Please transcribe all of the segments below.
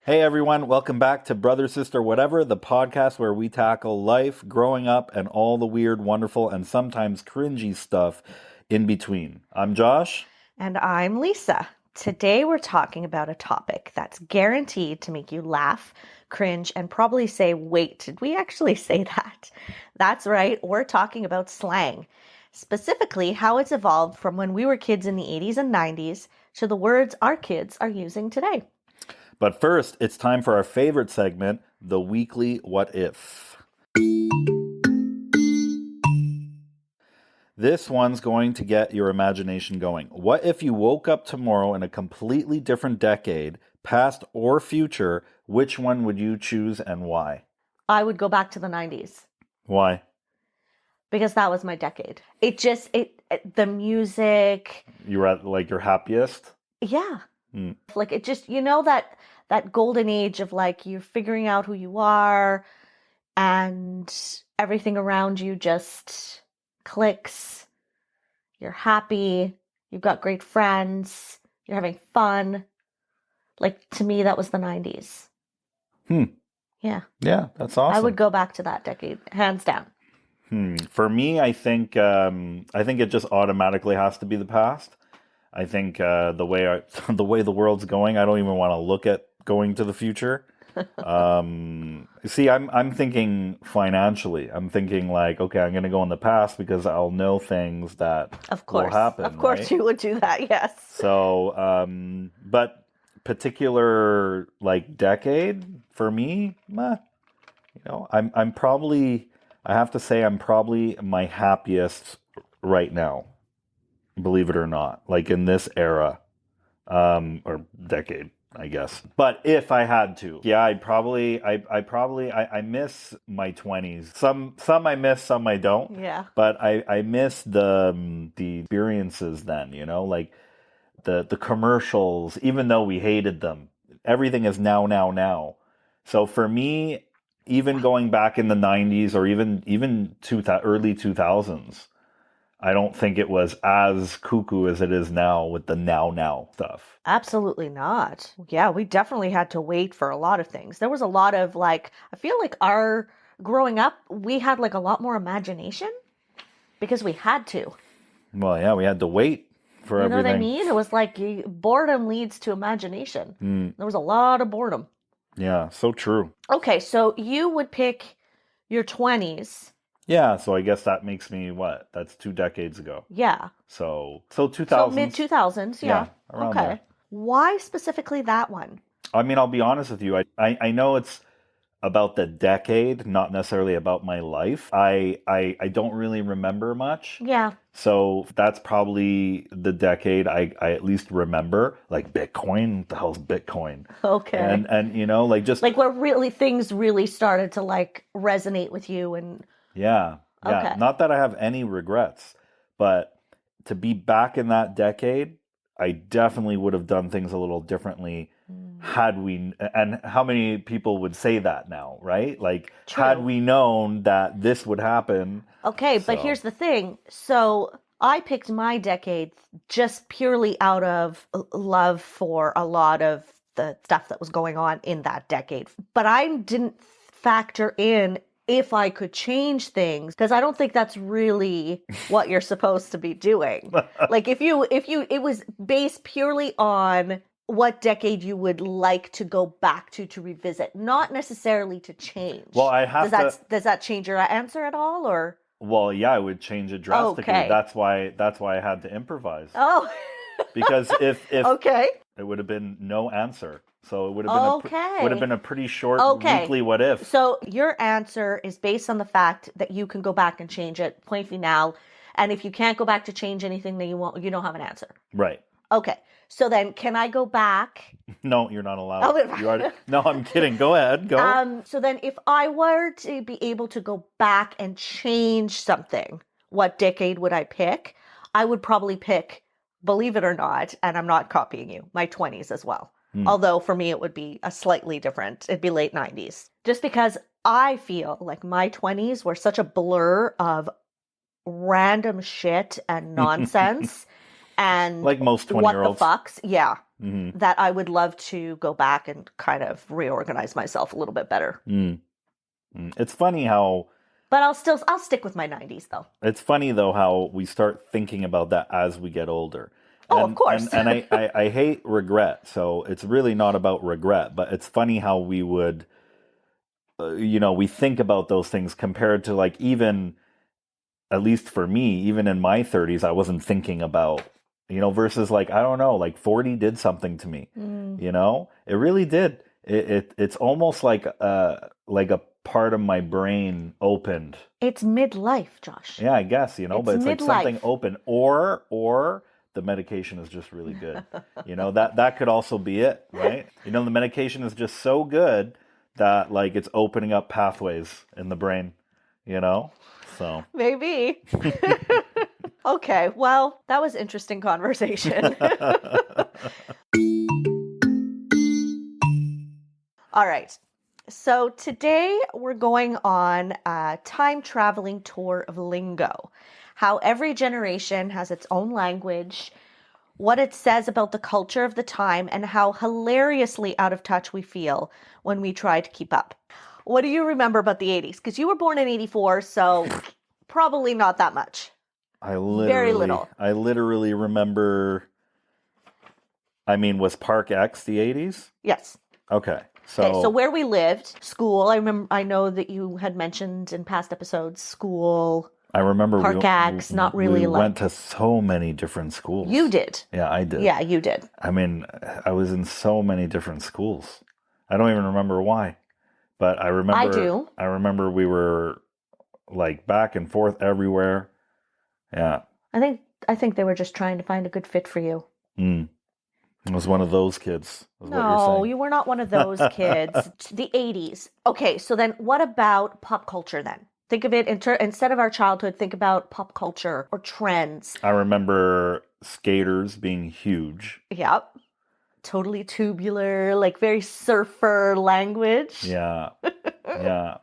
Hey everyone, welcome back to Brother, Sister, Whatever, the podcast where we tackle life, growing up, and all the weird, wonderful, and sometimes cringy stuff in between. I'm Josh. And I'm Lisa. Today we're talking about a topic that's guaranteed to make you laugh, cringe, and probably say, wait, did we actually say that? That's right, we're talking about slang. Specifically, how it's evolved from when we were kids in the 80s and 90s to the words our kids are using today. But first, it's time for our favorite segment, the weekly What If. This one's going to get your imagination going. What if you woke up tomorrow in a completely different decade, past or future? Which one would you choose and why? I would go back to the 90s. Why? Because that was my decade. The music. You were at like your happiest? Yeah. Like it just, that golden age of like you're figuring out who you are and everything around you just clicks. You're happy. You've got great friends. You're having fun. Like to me, that was the 90s. Yeah. Yeah, that's awesome. I would go back to that decade, hands down. For me, I think it just automatically has to be the past. I think the way the world's going, I don't even want to look at going to the future. See, I'm thinking financially. I'm thinking like, okay, I'm going to go in the past because I'll know things that will happen. Of course, right? You would do that. Yes. So, but particular like decade for me, I'm probably. I have to say, I'm probably my happiest right now. Believe it or not, like in this era, or decade, I guess. But if I had to, yeah, I miss my 20s. Some I miss, some I don't. Yeah. But I miss the experiences then, like the commercials, even though we hated them. Everything is now. So for me, even going back in the 90s or even early 2000s, I don't think it was as cuckoo as it is now with the now stuff. Absolutely not. Yeah, we definitely had to wait for a lot of things. There was a lot of I feel like our growing up, we had like a lot more imagination because we had to. Well, yeah, we had to wait for everything. You know what I mean? It was like boredom leads to imagination. There was a lot of boredom. Yeah, so true. Okay, so you would pick your 20s. Yeah, so I guess that makes me what? That's 2 decades ago. Yeah. So 2000s. So mid-2000s, yeah. Around okay. There. Why specifically that one? I mean, I'll be honest with you. I know it's about the decade, not necessarily about my life. I don't really remember much. Yeah. So that's probably the decade I at least remember. Like Bitcoin, what the hell's Bitcoin? Okay. And just like where really things really started to like resonate with you and Yeah. Okay. Not that I have any regrets, but to be back in that decade, I definitely would have done things a little differently had we, and how many people would say that now, right? Like, True. Had we known that this would happen. Okay, but here's the thing. So I picked my decade just purely out of love for a lot of the stuff that was going on in that decade. But I didn't factor in if I could change things, because I don't think that's really what you're supposed to be doing. Like if it was based purely on what decade you would like to go back to revisit, not necessarily to change. Well, I have Does that change your answer at all, or? Well, yeah, I would change it drastically. Okay. That's why I had to improvise. Oh. Because if okay, it would have been no answer. So it would have been a pretty short weekly what if. So your answer is based on the fact that you can go back and change it, point final. And if you can't go back to change anything, then you don't have an answer. Right. Okay. So then can I go back? No, you're not allowed. No, I'm kidding. Go ahead. Go. So then if I were to be able to go back and change something, what decade would I pick? I would probably pick, believe it or not, and I'm not copying you, my 20s as well. Although for me, it would be a slightly different. It'd be late 90s. Just because I feel like my 20s were such a blur of random shit and nonsense and like most 20-year-olds. What the fucks? Yeah. that I would love to go back and kind of reorganize myself a little bit better. It's funny how... But I'll stick with my 90s though. It's funny though how we start thinking about that as we get older. Oh, of course. And I hate regret, so it's really not about regret, but it's funny how we would, we think about those things compared to like even, at least for me, even in my 30s, I wasn't thinking about, versus like, I don't know, like 40 did something to me, it really did. It's almost like a part of my brain opened. It's midlife, Josh. Yeah, I guess, but it's like something midlife. open, or the medication is just really good. That could also be it, right? The medication is just so good that like it's opening up pathways in the brain, so maybe. Okay, well, that was interesting conversation. All right. So today we're going on a time traveling tour of lingo. How every generation has its own language, what it says about the culture of the time, and how hilariously out of touch we feel when we try to keep up. What do you remember about the 80s? Because you were born in 84, so probably not that much. Very little. I literally remember, was Park X the 80s? Yes. Okay. So where we lived, school, I know that you had mentioned in past episodes, school. I remember Park X, not really we like... went to so many different schools. You did. Yeah, I did. Yeah, you did. I was in so many different schools. I don't even remember why. But I remember... I do. I remember we were like back and forth everywhere. Yeah. I think they were just trying to find a good fit for you. I was one of those kids. No, you were not one of those kids. The 80s. Okay, so then what about pop culture then? Think of it, instead of our childhood, think about pop culture or trends. I remember skaters being huge. Yep. Totally tubular, like very surfer language. Yeah. Yeah.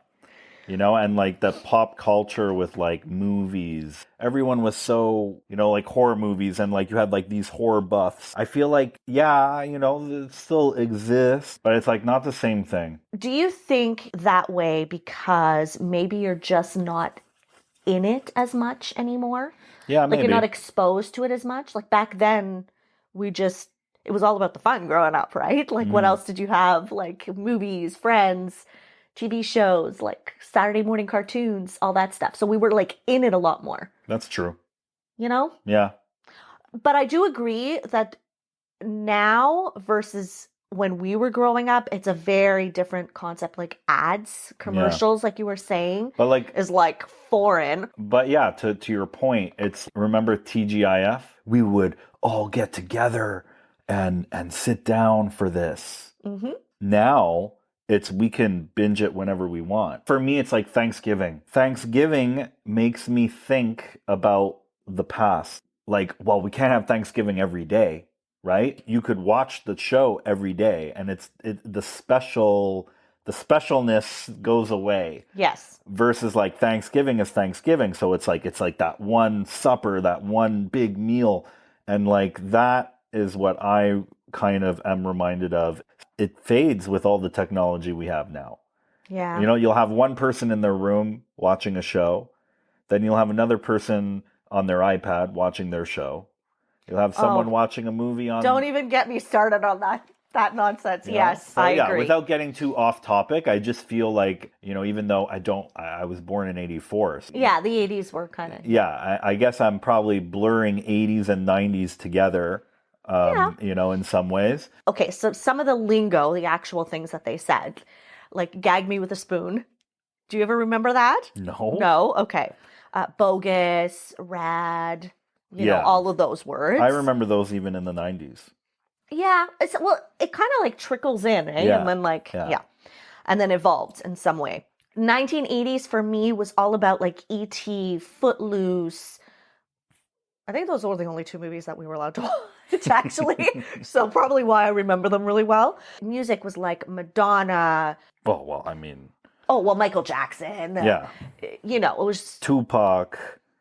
And like the pop culture with like movies. Everyone was so, like horror movies, and like you had like these horror buffs. I feel like, it still exists, but it's like not the same thing. Do you think that way because maybe you're just not in it as much anymore? Yeah, maybe. Like you're not exposed to it as much? Like back then, it was all about the fun growing up, right? Like what else did you have? Like movies, friends, TV shows, like Saturday morning cartoons, all that stuff. So we were like in it a lot more. That's true. Yeah. But I do agree that now versus when we were growing up, it's a very different concept. Like ads, commercials, like you were saying, but like is like foreign. But yeah, to your point, remember TGIF? We would all get together and sit down for this. Mm-hmm. Now we can binge it whenever we want. For me, it's like Thanksgiving. Thanksgiving makes me think about the past. Like, well, we can't have Thanksgiving every day, right? You could watch the show every day, and the specialness goes away. Yes. Versus like Thanksgiving is Thanksgiving, so it's like that one supper, that one big meal, and like that is what I kind of am reminded of. It fades with all the technology we have now. Yeah. You'll have one person in their room watching a show, then you'll have another person on their iPad watching their show. You'll have someone watching a movie on... Don't even get me started on that nonsense. Yes, so, I agree. Without getting too off topic, I just feel like, even though I was born in 84. So, yeah, the 80s were kind of... Yeah, I guess I'm probably blurring 80s and 90s together, in some ways. Okay, so some of the lingo, the actual things that they said, like gag me with a spoon. Do you ever remember that? No. No? Okay. Bogus, rad, all of those words. I remember those even in the 90s. Yeah. It kind of like trickles in, eh? Yeah. And then and then evolved in some way. 1980s for me was all about like E.T., Footloose. I think those were the only two movies that we were allowed to watch, actually. So probably why I remember them really well. Music was like Madonna. Oh, well, I mean... Oh, well, Michael Jackson. Yeah. It was... Tupac.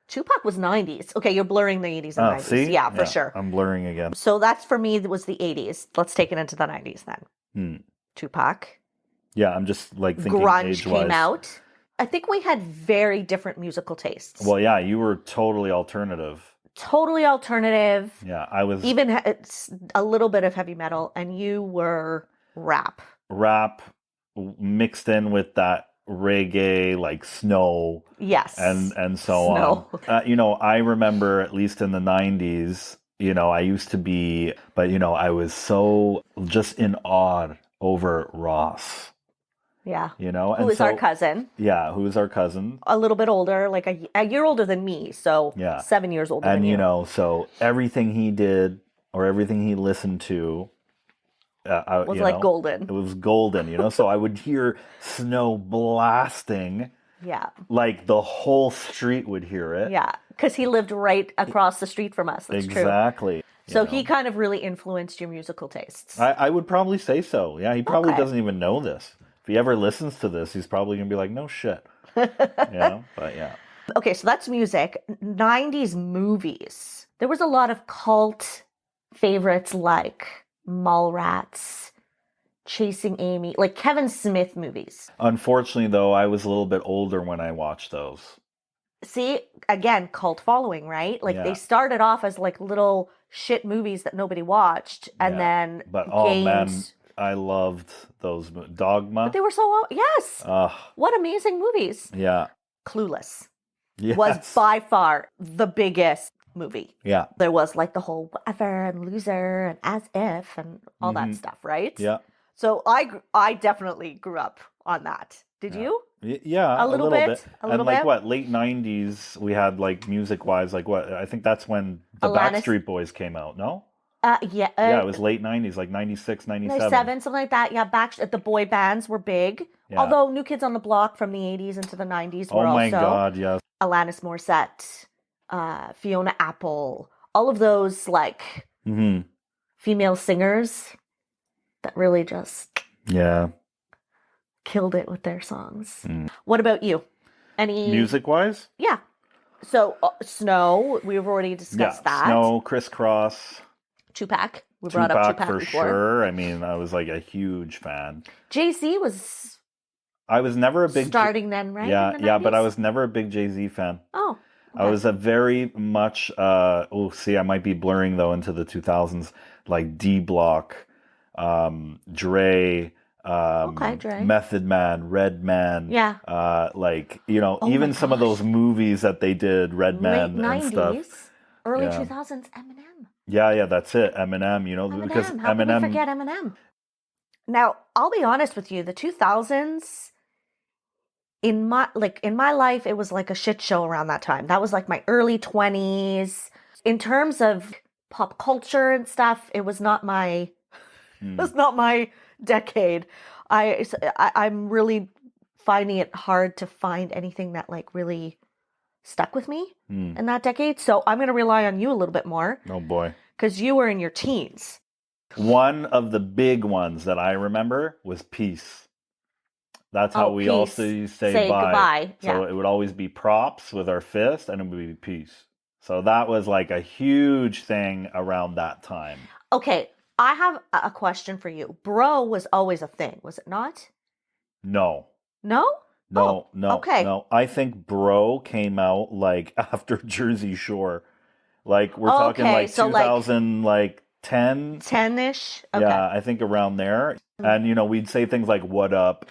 Tupac was 90s. Okay, you're blurring the 80s and Oh, 90s. see? Yeah, for sure. I'm blurring again. So that's for me was the 80s. Let's take it into the 90s then. Hmm. Tupac. Yeah, I'm just like thinking Grunge age-wise. came out. I think we had very different musical tastes. Well, yeah, you were totally alternative. Totally alternative. Yeah, I was Even it's a little bit of heavy metal, and you were rap. rap mixed in with that reggae, like Snow. Yes. And so Snow. on. I remember at least in the 90s, I used to be, but I was so just in awe over Ross. Yeah. And who is so, our cousin. Yeah, who is our cousin. A little bit older, like a year older than me. So Yeah. 7 years older than you. And, so everything he did or everything he listened to was like golden. It was golden, so I would hear Snow blasting. Yeah. Like the whole street would hear it. Yeah, because he lived right across the street from us. That's true. Exactly. So he kind of really influenced your musical tastes. I would probably say so. Yeah, he probably Okay. doesn't even know this. If he ever listens to this, he's probably going to be like, no shit. But yeah. Okay, so that's music. 90s movies. There was a lot of cult favorites like Mallrats, Chasing Amy, like Kevin Smith movies. Unfortunately, though, I was a little bit older when I watched those. See, again, cult following, right? Like Yeah. they started off as like little shit movies that nobody watched, and then But gained... man, I loved those. Dogma. But they were so... Yes! What amazing movies. Yeah. Clueless Yes. was by far the biggest movie. Yeah. There was like the whole whatever and loser and as if and all that stuff, right? Yeah. So I definitely grew up on that. Did you? Yeah, A little bit. A little and like bit. what, late 90s, we had like music-wise, like what, I think that's when the Alanis. Backstreet Boys came out, no? Yeah. Yeah, it was late 90s, like 96, 97. 97, something like that. Yeah, the boy bands were big. Yeah. Although New Kids on the Block from the 80s into the 90s were Oh my also. God, yes. Alanis Morissette, Fiona Apple, all of those like Mm-hmm. female singers that really just killed it with their songs. Mm. What about you? Any Music-wise? Yeah. So Snow, we've already discussed that. Snow, Crisscross. Tupac. We brought up Tupac for before. sure. I mean, I was like a huge fan. Jay-Z was I was never a big starting then, right? Yeah, in the yeah, but 90s? I was never a big Jay-Z fan. Oh. I was a very much I might be blurring though into the 2000s, like D Block, Dre, Dre. Method Man, Red Man. Yeah. Like, Oh even my some of those gosh. movies that they did, Red Man Late and 90s, stuff. early Yeah. 2000s, Eminem. Yeah, that's it. Eminem, because Eminem. How can we Eminem. forget Eminem? Now, I'll be honest with you, the 2000s, in my life, it was like a shit show around that time. That was like my early 20s. In terms of pop culture and stuff, it was not my it was not my decade. I'm really finding it hard to find anything that like really stuck with me in that decade. So I'm going to rely on you a little bit more. Oh boy. Because you were in your teens. One of the big ones that I remember was Peace. That's how we Peace. also used to say goodbye. So Yeah. it would always be props with our fist, and it would be peace. So that was like a huge thing around that time. Okay, I have a question for you. Bro was always a thing, was it not? No. No? No, no, okay. no. I think bro came out like after Jersey Shore. Like we're talking Okay, like so 2000, like 10. 10-ish? Okay. Yeah, I think around there. And we'd say things like "What up,"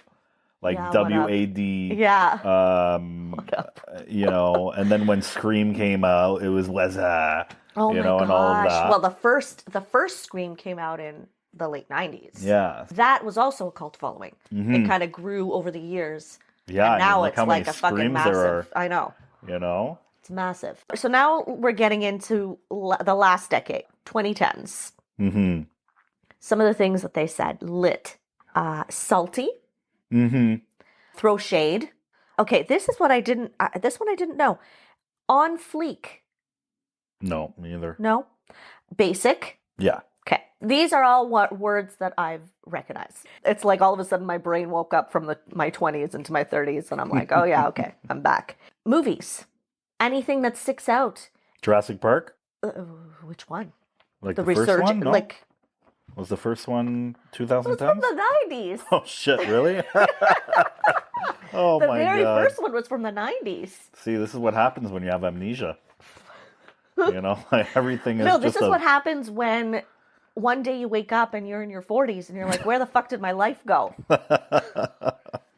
like Yeah, what up. WAD. Yeah. What up? And then when Scream came out, it was Weza. Oh my and gosh. all of that. Well, the first Scream came out in the late 90s. Yeah. That was also a cult following. Mhm. It kind of grew over the years. Yeah. And now look it's how like many a fucking Screams massive. there I know. are. It's massive. So now we're getting into the last decade, 2010s. Mm-hmm. Some of the things that they said: lit, salty, Mm-hmm. throw shade. Okay, this is what I didn't. This one I didn't know. On fleek. No, me either. No. Basic. Yeah. Okay, these are all words that I've recognized. It's like all of a sudden my brain woke up from my 20s into my 30s, and I'm like, oh yeah, okay, I'm back. Movies. anything that sticks out. Jurassic Park? Uh, which one? Like The the first resurgence, one? No? like Was the first one it was from 2010s? the 90s. Oh, shit, really? Oh, The my very God. first one was from the 90s. See, this is what happens when you have amnesia. You know, like everything is No, just this is what happens when one day you wake up and you're in your 40s and you're like, where the fuck did my life go?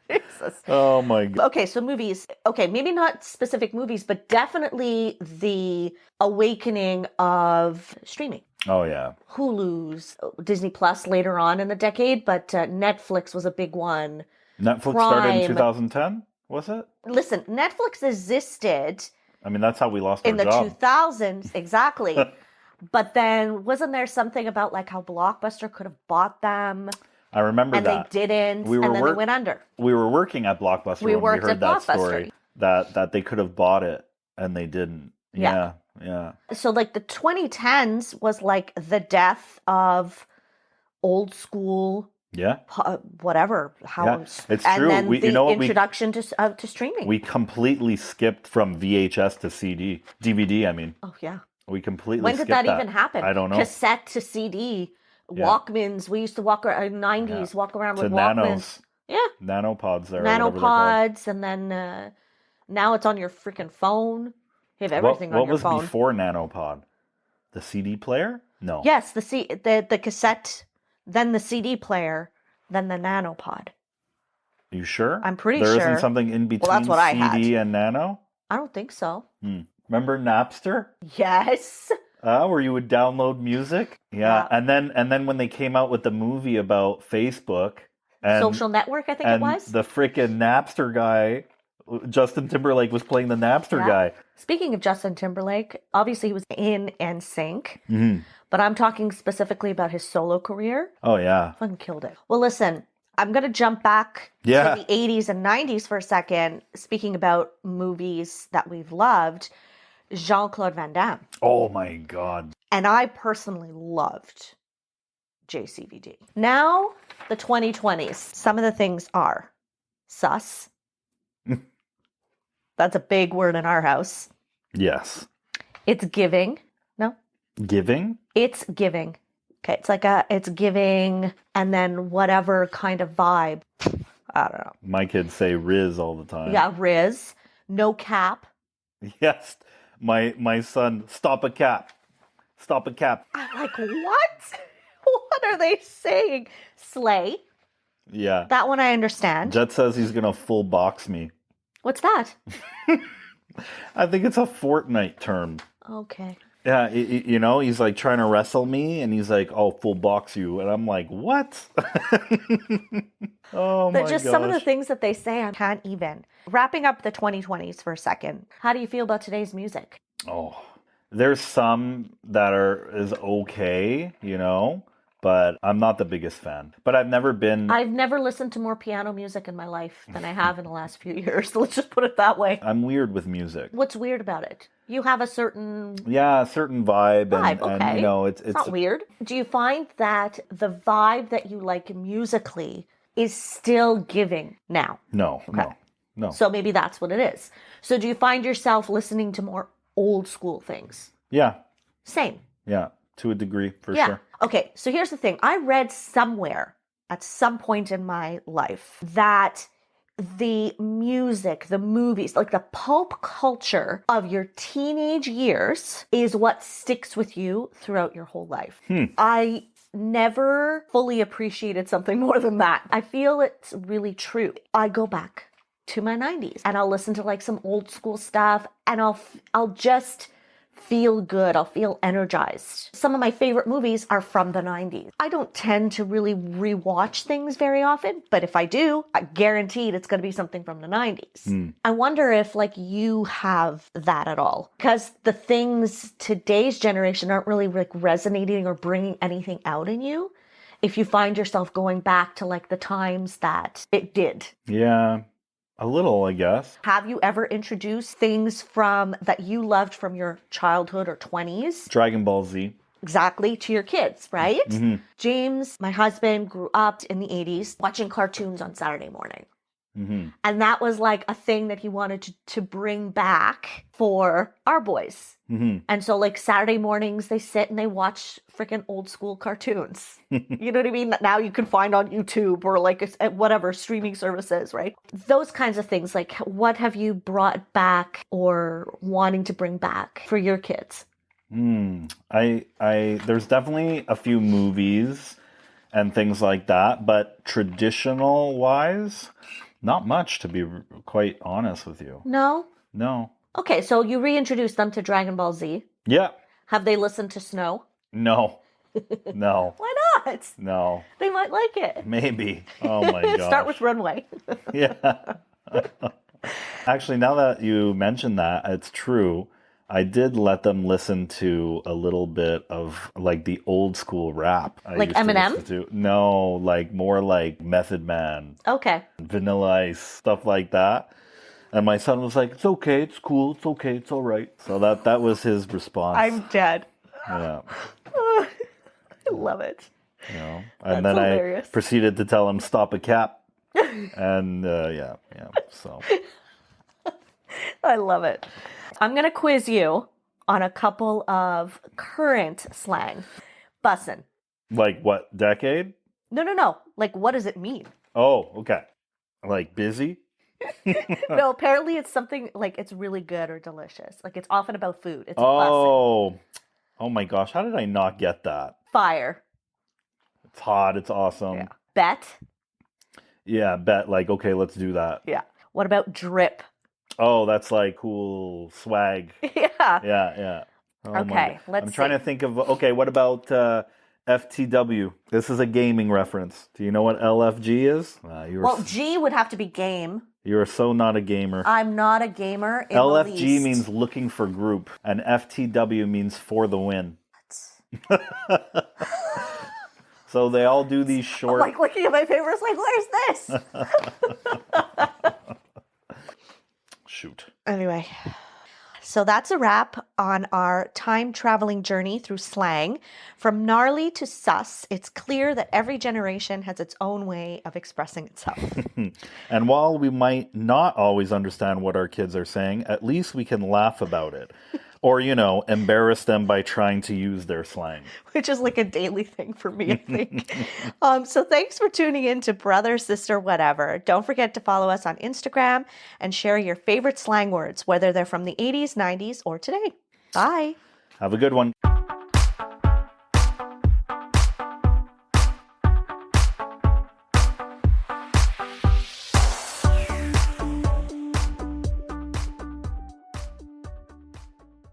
Jesus. Oh, my God. Okay, so movies. Okay, maybe not specific movies, but definitely the awakening of streaming. Oh, yeah. Hulu's, Disney Plus later on in the decade, but Netflix was a big one. Netflix started in Prime. 2010, was it? Listen, Netflix existed I mean, that's how we lost in our the job. 2000s, exactly. But then wasn't there something about like how Blockbuster could have bought them I remember and that. they didn't, We were and then they went under? We were working at Blockbuster We when worked we heard at that Blockbuster. story, that they could have bought it and they didn't. Yeah. Yeah. So like the 2010s was like the death of old school, Yeah. whatever. How It's and true. then You the know what, introduction to streaming. we completely skipped from VHS to DVD, I mean. Oh yeah. We completely When did skipped that even happen? I don't know. Cassette to CD, Walkmans. We used to walk around 90s, walk around To with Walkmans. nanos. Yeah. Nanopods there. whatever they're called. Nanopods, and then now it's on your freaking phone. You have everything on What your was phone. before Nanopod? The CD player? No. Yes, the cassette, then the CD player, then the Nanopod. You sure? I'm pretty There sure. isn't something in between that's what I CD and Nano? I don't think so. Remember Napster? Yes. Where you would download music? Yeah. And then when they came out with the movie about Facebook and Social Network, I think it was. the frickin' Napster guy, Justin Timberlake was playing the Napster guy. Speaking of Justin Timberlake, obviously he was in NSYNC, Mm-hmm. but I'm talking specifically about his solo career. Oh, yeah. Fucking killed it. Well, listen, I'm going to jump back to the 80s and 90s for a second. Speaking about movies that we've loved, Jean-Claude Van Damme. Oh, my God. And I personally loved JCVD. Now, the 2020s, some of the things are sus. That's a big word in our house. Yes. It's giving. No? Giving? It's giving. Okay, it's giving, and then whatever kind of vibe. I don't know. My kids say Riz all the time. Yeah, Riz. No cap. Yes. My son, stop a cap. Stop a cap. I'm like, what? What are they saying? Slay. Yeah. That one I understand. Jet says he's going to full box me. What's that? I think it's a Fortnite term. Okay. Yeah, you know, he's like trying to wrestle me, and he's like, "Oh, full box you," and I'm like, "What?" Oh my But just gosh. some of the things that they say, I can't even. Wrapping up the 2020s for a second. How do you feel about today's music? Oh, there's some that is okay, you know, but I'm not the biggest fan. But I've never listened to more piano music in my life than I have in the last few years. Let's just put it that way. I'm weird with music. What's weird about it? You have a certain certain vibe, okay. and you know, it's not weird. Do you find that the vibe that you like musically is still giving now? No. So maybe that's what it is. So do you find yourself listening to more old school things? Yeah. Same. Yeah, to a degree, for sure. Okay, so here's the thing. I read somewhere at some point in my life that the music, the movies, like the pulp culture of your teenage years is what sticks with you throughout your whole life. I never fully appreciated something more than that. I feel it's really true. I go back to my 90s and I'll listen to like some old school stuff and I'll just feel good. I'll feel energized. Some of my favorite movies are from the 90s. I don't tend to really rewatch things very often, but if I do, I guaranteed it's going to be something from the 90s. I wonder if like you have that at all, because the things today's generation aren't really like resonating or bringing anything out in you. If you find yourself going back to like the times that it did. Yeah. A little, I guess. Have you ever introduced things that you loved from your childhood or 20s? Dragon Ball Z. Exactly, to your kids, right? Mm-hmm. James, my husband, grew up in the 80s watching cartoons on Saturday morning. Mm-hmm. And that was like a thing that he wanted to bring back for our boys. Mm-hmm. And so like Saturday mornings, they sit and they watch freaking old school cartoons. You know what I mean? That now you can find on YouTube or like whatever streaming services, right? Those kinds of things. Like what have you brought back or wanting to bring back for your kids? There's definitely a few movies and things like that, but traditional wise, not much, to be quite honest with you. No? No. Okay, so you reintroduced them to Dragon Ball Z. Yeah. Have they listened to Snow? No. No. Why not? No. They might like it. Maybe. Oh my gosh. Start with Runway. Yeah. Actually, now that you mention that, it's true. I did let them listen to a little bit of like the old school rap. I Like used to Eminem? listen to. No, like more like Method Man, Okay. Vanilla Ice, stuff like that. And my son was like, "It's okay, it's cool, it's okay, it's all right." So that was his response. I'm dead. Yeah, I love it. you know. That's And then hilarious. I proceeded to tell him stop a cap. And yeah. So I love it. I'm going to quiz you on a couple of current slang. Bussin'. like what decade? No. Like, what does it mean? Oh, okay. Like busy. No, apparently it's something like it's really good or delicious. Like, it's often about food. It's bussin'. Oh my gosh, how did I not get that? Fire. It's hot, it's awesome. Yeah. Bet. Yeah, bet like okay, let's do that. Yeah. What about drip? Oh, that's like cool swag. Yeah. Yeah. Oh my Okay, God. let's I'm trying see. to think of okay, what about FTW? This is a gaming reference. Do you know what LFG is? Well, G would have to be game. You are so not a gamer. I'm not a gamer in the LFG least. means looking for group, and FTW means for the win. So they all do these I'm short. like looking at my papers like, where's this? Shoot. Anyway, so that's a wrap on our time traveling journey through slang. From gnarly to sus, it's clear that every generation has its own way of expressing itself. And while we might not always understand what our kids are saying, at least we can laugh about it. Or, embarrass them by trying to use their slang. Which is like a daily thing for me, I think. So thanks for tuning in to Brother, Sister, Whatever. Don't forget to follow us on Instagram and share your favorite slang words, whether they're from the 80s, 90s, or today. Bye. Have a good one.